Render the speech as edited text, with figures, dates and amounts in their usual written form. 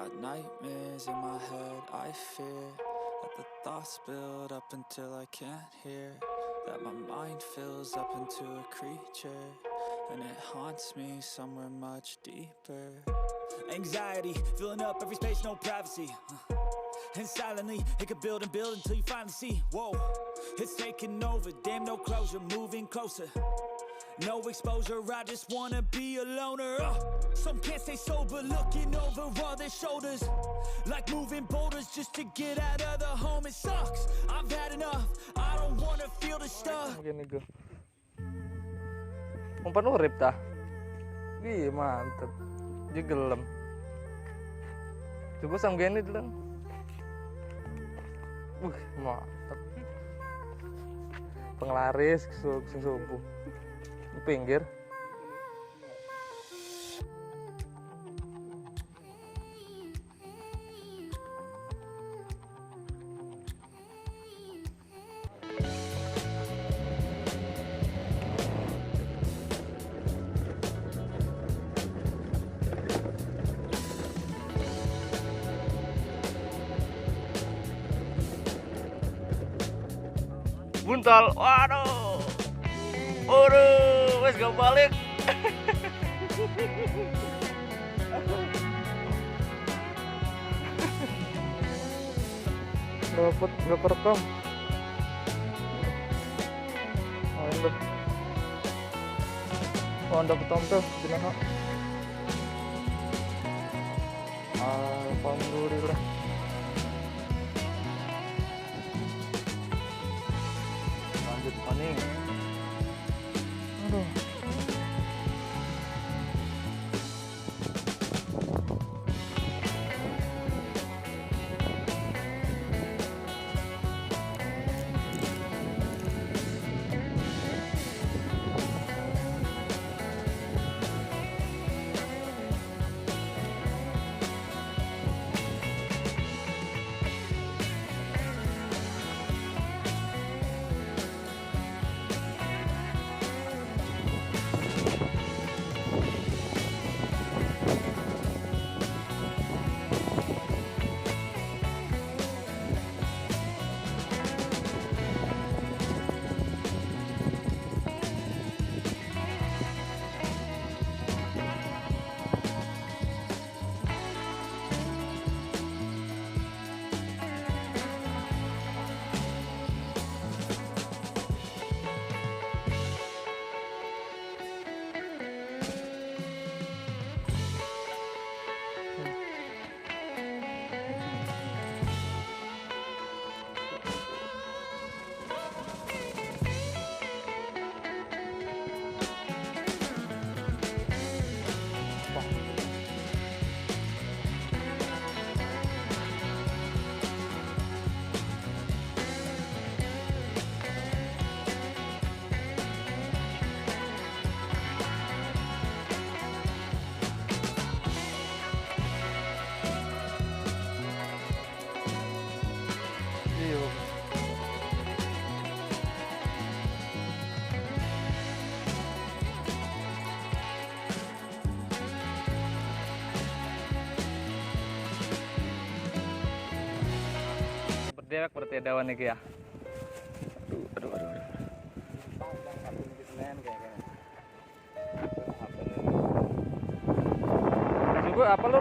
got nightmares in my head, I fear that the thoughts build up until I can't hear, that my mind fills up into a creature, and it haunts me somewhere much deeper. Anxiety, filling up every space, no privacy. And silently, it could build and build until you finally see, whoa, it's taking over, damn no closure, moving closer. No exposure, I just wanna be a loner. Some can't stay sober, looking over all their shoulders, like moving boulders just to get out of the home. It sucks, I've had enough, I don't wanna feel the stuff. Gini gue umpan urip dah. Wih mantep, dia gelem. Coba sam gini dulu. Mantep. Penglaris sing subuh. Pinggir. Buntal, waduh, wes gak balik. Dapat nggak kerekam. Oh, dapat tompel, gimana? Alhamdulillah. Lanjut paning. Aduh. Dewek berarti dawan iki ya. Aduh. Juga apa lu?